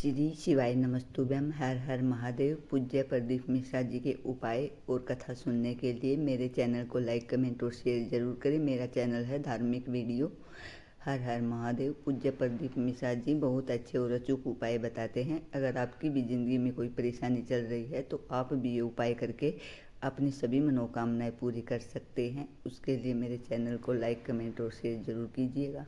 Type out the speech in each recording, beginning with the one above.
श्री शिवाय नमस्तुभ्यम। हर हर महादेव। पूज्य प्रदीप मिश्रा जी के उपाय और कथा सुनने के लिए मेरे चैनल को लाइक कमेंट और शेयर जरूर करें। मेरा चैनल है धार्मिक वीडियो हर हर महादेव। पूज्य प्रदीप मिश्रा जी बहुत अच्छे और अचूक उपाय बताते हैं। अगर आपकी भी ज़िंदगी में कोई परेशानी चल रही है तो आप भी ये उपाय करके अपनी सभी मनोकामनाएं पूरी कर सकते हैं। उसके लिए मेरे चैनल को लाइक कमेंट और शेयर जरूर कीजिएगा।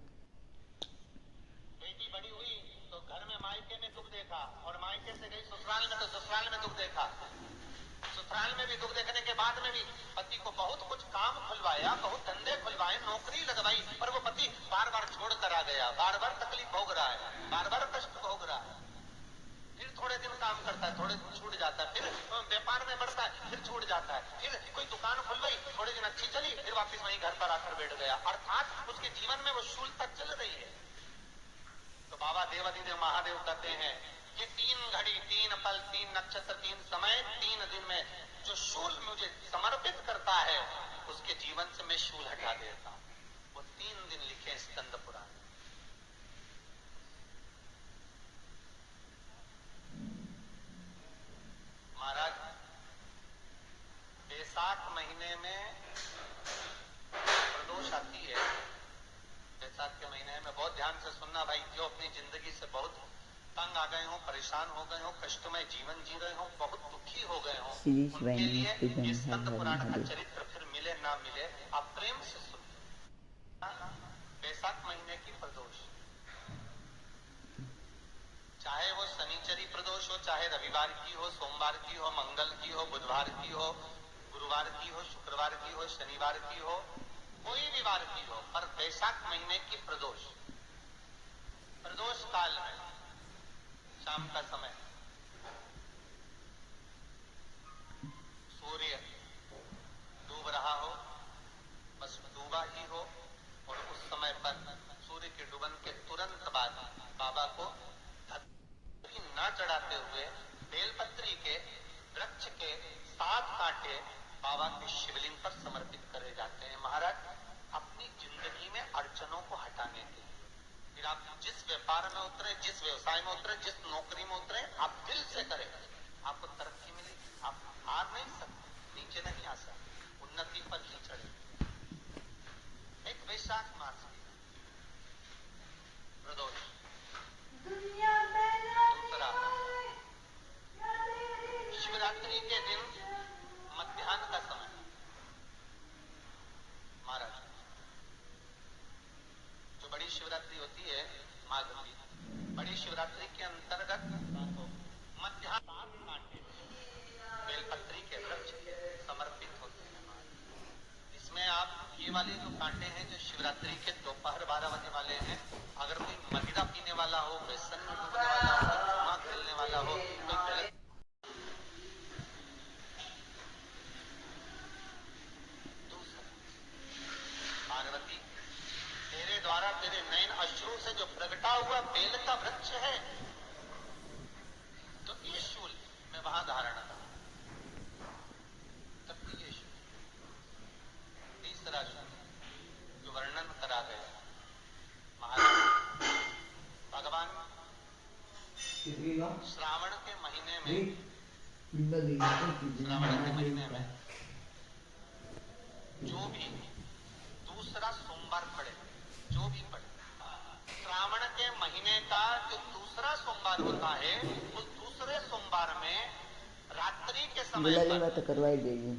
बेटी बड़ी हुई तो घर में मायके में दुख देखा और मायके से गई ससुराल में तो ससुराल में दुख देखा। ससुराल में भी दुख देखने के बाद में भी पति को बहुत कुछ काम खुलवाया, बहुत धंधे खुलवाए, नौकरी लगवाई, पर वो पति बार बार छोड़ कर आ गया। बार बार तकलीफ भोग रहा है, बार बार कष्ट भोग रहा है। फिर थोड़े दिन काम करता है, थोड़े दिन छूट जाता है, फिर व्यापार में बढ़ता है, फिर छूट जाता है, फिर कोई दुकान खुल गई, थोड़े दिन अच्छी चली, फिर वापस वहीं घर पर आकर बैठ गया। अर्थात उसके जीवन में वो शूलता चल रही है। तो बाबा देवाधिदेव महादेव कहते हैं कि 3 घड़ी 3 पल 3 नक्षत्र 3 समय 3 दिन में जो शूल मुझे समर्पित करता है उसके जीवन से मैं शूल हटा देता हूं। वो 3 दिन लिखे स्कंद पुराण। महाराज बैसाख महीने में प्रदोष आती है। बैसाख के महीने में बहुत ध्यान से सुनना भाई, जो अपनी जिंदगी से बहुत तंग आ गए हो, परेशान हो गए हो, कष्टमय जीवन जी रहे हो, बहुत दुखी हो गए हो, उनके लिए ये स्कंद पुराण का चरित्र फिर मिले ना मिले आप प्रेम से सुन। बैसाख महीने की प्रदोष, चाहे वो शनिचरी प्रदोष हो, चाहे रविवार की हो, सोमवार की हो, मंगल की हो, बुधवार की हो, गुरुवार की हो, शुक्रवार की हो, शनिवार की हो, कोई भी वार की हो, पर बैसाख महीने की प्रदोष, प्रदोष काल में शाम का समय सूर्य डूब रहा हो, बस डूबा ही हो, और उस समय पर सूर्य के डूबन के तुरंत बाद बाबा को धतूरी न चढ़ाते हुए बेलपत्री के वृक्ष के 7 कांटे बाबा के शिवलिंग पर समर्पित करे जाते हैं। महाराज अपनी जिंदगी में अड़चनों को हटाने के लिए फिर आप जिस व्यापार में उतरे, जिस व्यवसाय में उतरे, जिस नौकरी में उतरे, आप दिल से करें, आपको तरक्की मिलेगी। आप हार नहीं सकते, नीचे नहीं आ सकते, उन्नति पर ही चढ़े। एक वैशाख मास की प्रदोष। दूसरा शिवरात्रि के दिन मध्याह्न का समय। महाराज जो बड़ी शिवरात्रि होती है माघ की, बड़ी शिवरात्रि के अंतर्गत मध्याह्न कांटे बेलपत्री के वृक्ष समर्पित होते हैं। इसमें आप ये वाले जो कांटे हैं जो शिवरात्रि के दोपहर 12 बजे वाले हैं, अगर कोई मदिरा पीने वाला हो, व्यसन में डूबने वाला हो, जुआ खेलने वाला हो, कोई गलत पार्वती तेरे द्वारा तेरे नयन अश्रु से जो प्रगटा हुआ बेल का वृक्ष है, तो ये शूल मैं वहां धारण करूं, तब ये शूल। तीसरा शूल जो वर्णन करा गया महाराज, भगवान श्रावण के महीने में, श्रावण के महीने में जो भी दूसरा सोमवार पड़े, जो भी पड़े, श्रावण के महीने का जो दूसरा सोमवार होता है, उस दूसरे सोमवार में रात्रि के समय पर करवाई देगी।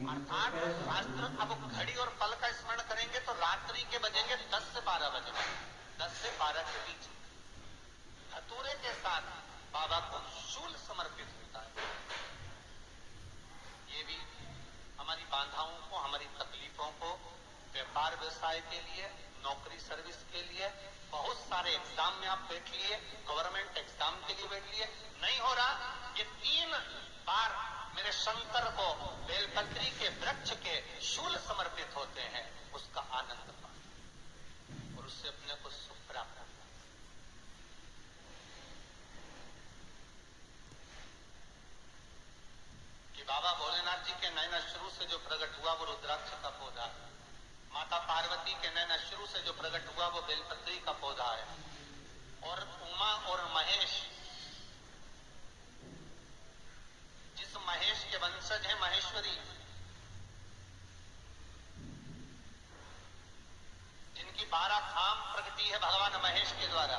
अर्थात शास्त्र अब घड़ी और पल का स्मरण करेंगे तो रात्रि के बजेंगे 10 से 12 बजे, 10 से 12 के बीच धतूरे के साथ बाबा को शूल समर्पित होता है। ये भी हमारी बाधाओं को, हमारी तकलीफों को, व्यापार व्यवसाय के लिए, नौकरी सर्विस के लिए, बहुत सारे एग्जाम में आप बैठ लिए, गवर्नमेंट एग्जाम के लिए बैठ लिए, नहीं हो रहा, ये 3 बार मेरे शंकर को बेलपत्री के वृक्ष के शूल समर्पित होते हैं, उसका आनंद पाए और उससे अपने को सुख प्राप्त करना। कि बाबा भोलेनाथ जी के नयन अश्रु से जो प्रकट हुआ वो रुद्राक्ष का पौधा, माता पार्वती के नयन अश्रु से जो प्रकट हुआ वो बेलपत्री का पौधा है, और उमा और महेश माहेश्वरी, जिनकी 12 धाम प्रगति है भगवान महेश के द्वारा।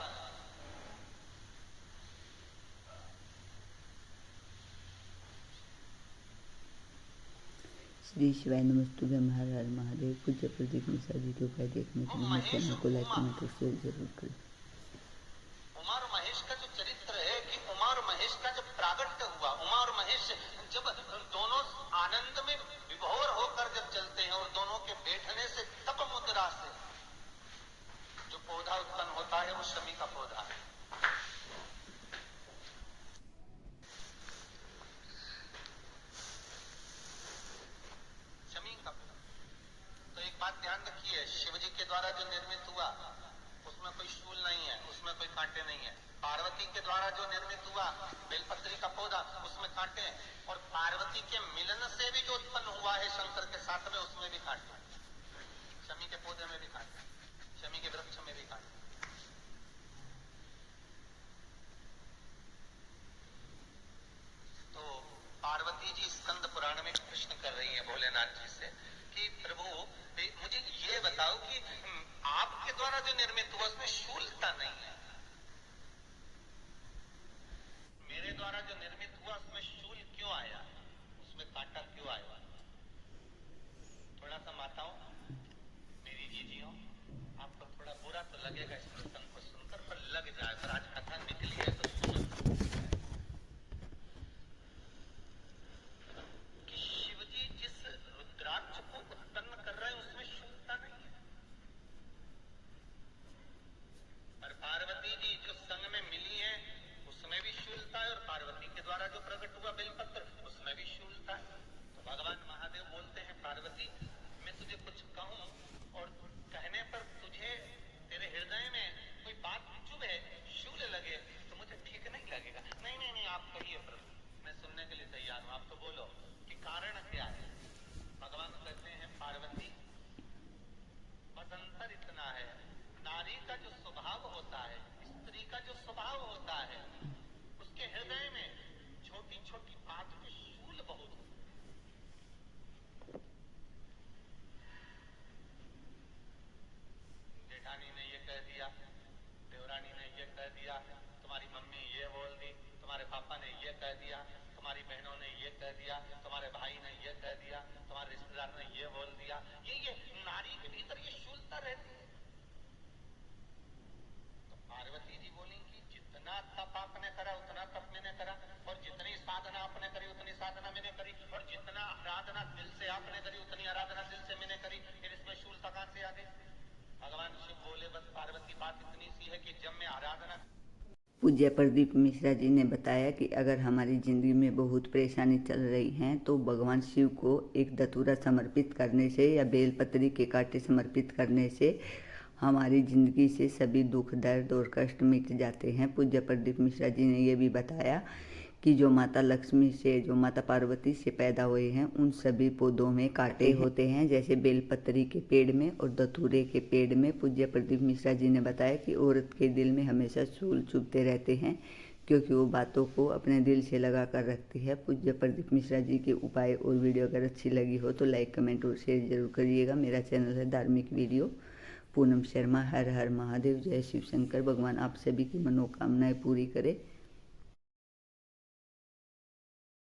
श्री शिवाय नमस्तुभ्यम हर हर महादेव। पूज्य प्रदीप मिश्रा जी के उपाय देखने के लिए मेरे चैनल को लाइक कमेंट और शेयर जरूर करें। उमा और महेश का जो चरित्र है कि उमा और महेश का जब प्रागट्य हुआ, उमा और महेश जब दोनों आनंद में विभोर होकर जब चलते हैं और दोनों के बैठने से तप मुद्रा से जो पौधा उत्पन्न होता है वो शमी का पौधा है। शमी का पौधा। तो एक बात ध्यान रखिए, शिव जी के द्वारा जो निर्मित हुआ उसमें कोई शूल नहीं है, उसमें कोई कांटे नहीं है। पार्वती के द्वारा जो निर्मित हुआ बेलपत्री का पौधा, उसमें कांटे हैं। और पार्वती के मिलन से भी जो उत्पन्न हुआ है शंकर के साथ में, उसमें भी कांटे। शमी के पौधे में भी कांटे, शमी के वृक्ष में भी कांटे। तो पार्वती जी स्कंद पुराण में प्रश्न कर रही हैं भोलेनाथ जी से कि प्रभु मुझे ये बताओ कि आपके द्वारा जो निर्मित हुआ उसमें शूलता नहीं है, मेरे द्वारा जो निर्मित हुआ उसमें शूल क्यों आया, उसमें कांटा क्यों आया? थोड़ा सा माताओं, मेरी जीजियों, आपको थोड़ा बुरा तो लगेगा इस प्रसंग को सुनकर, पर लग जाए, पर आज कथा निकली है तो सुनो कि शिवजी जिस रुद्राक्ष को उत्पन्न कर रहे हैं उसमें शूलता नहीं है, पर पार्वती जी जो संग में मिली है उसमें भी शूलता है, और पार्वती के द्वारा जो प्रकट हुआ बेलपत्र उसमें भी शूलता है। तो भगवान महादेव बोलते हैं पार्वती, मैं तुझे कुछ कहूं और कहने पर तुझे तेरे हृदय में कोई बात चुभे, शूल लगे तो मुझे ठीक नहीं लगेगा। नहीं नहीं नहीं, आप कहिए प्रभु, मैं सुनने के लिए तैयार हूं, आप तो बोलो कि कारण क्या है। भगवान कहते हैं पार्वती, बस अंतर इतना है, नारी का जो स्वभाव होता है, स्त्री का जो स्वभाव होता है, उसके हृदय में छोटी छोटी बात में शूल बहुत होता है। जेठानी ने ये कह दिया, देवरानी ने ये कह दिया, तुम्हारी मम्मी ये बोल दी, तुम्हारे पापा ने ये कह दिया, तुम्हारी बहनों ने ये कह दिया, तुम्हारे भाई ने ये कह दिया, तुम्हारे रिश्तेदार ने ये बोल दिया। ये नारी के भीतर ये शूलता रहती है। तो पार्वती जी बोली कि जितना तप आपने करा उतना तप मैंने करा, और जितनी साधना आपने करी उतनी साधना मैंने करी, और जितना आराधना दिल से आपने करी उतनी आराधना दिल से मैंने करी, फिर इसमें शूलता कहां से आ गई? भगवान शिव बोले, बस पार्वती बात इतनी सी है कि जब मैं आराधना। पूज्य प्रदीप मिश्रा जी ने बताया कि अगर हमारी ज़िंदगी में बहुत परेशानी चल रही है तो भगवान शिव को एक धतूरा समर्पित करने से या बेलपत्री के कांटे समर्पित करने से हमारी ज़िंदगी से सभी दुख, दर्द और कष्ट मिट जाते हैं। पूज्य प्रदीप मिश्रा जी ने यह भी बताया कि जो माता लक्ष्मी से, जो माता पार्वती से पैदा हुए हैं, उन सभी पौधों में कांटे होते हैं, जैसे बेलपत्री के पेड़ में और धतूरे के पेड़ में। पूज्य प्रदीप मिश्रा जी ने बताया कि औरत के दिल में हमेशा शूल चुभते रहते हैं, क्योंकि वो बातों को अपने दिल से लगा कर रखती है। पूज्य प्रदीप मिश्रा जी के उपाय और वीडियो अगर अच्छी लगी हो तो लाइक, कमेंट और शेयर जरूर करिएगा। मेरा चैनल है धार्मिक वीडियो। पूनम शर्मा। हर हर महादेव। जय शिव शंकर। भगवान आप सभी की मनोकामनाएं पूरी करे।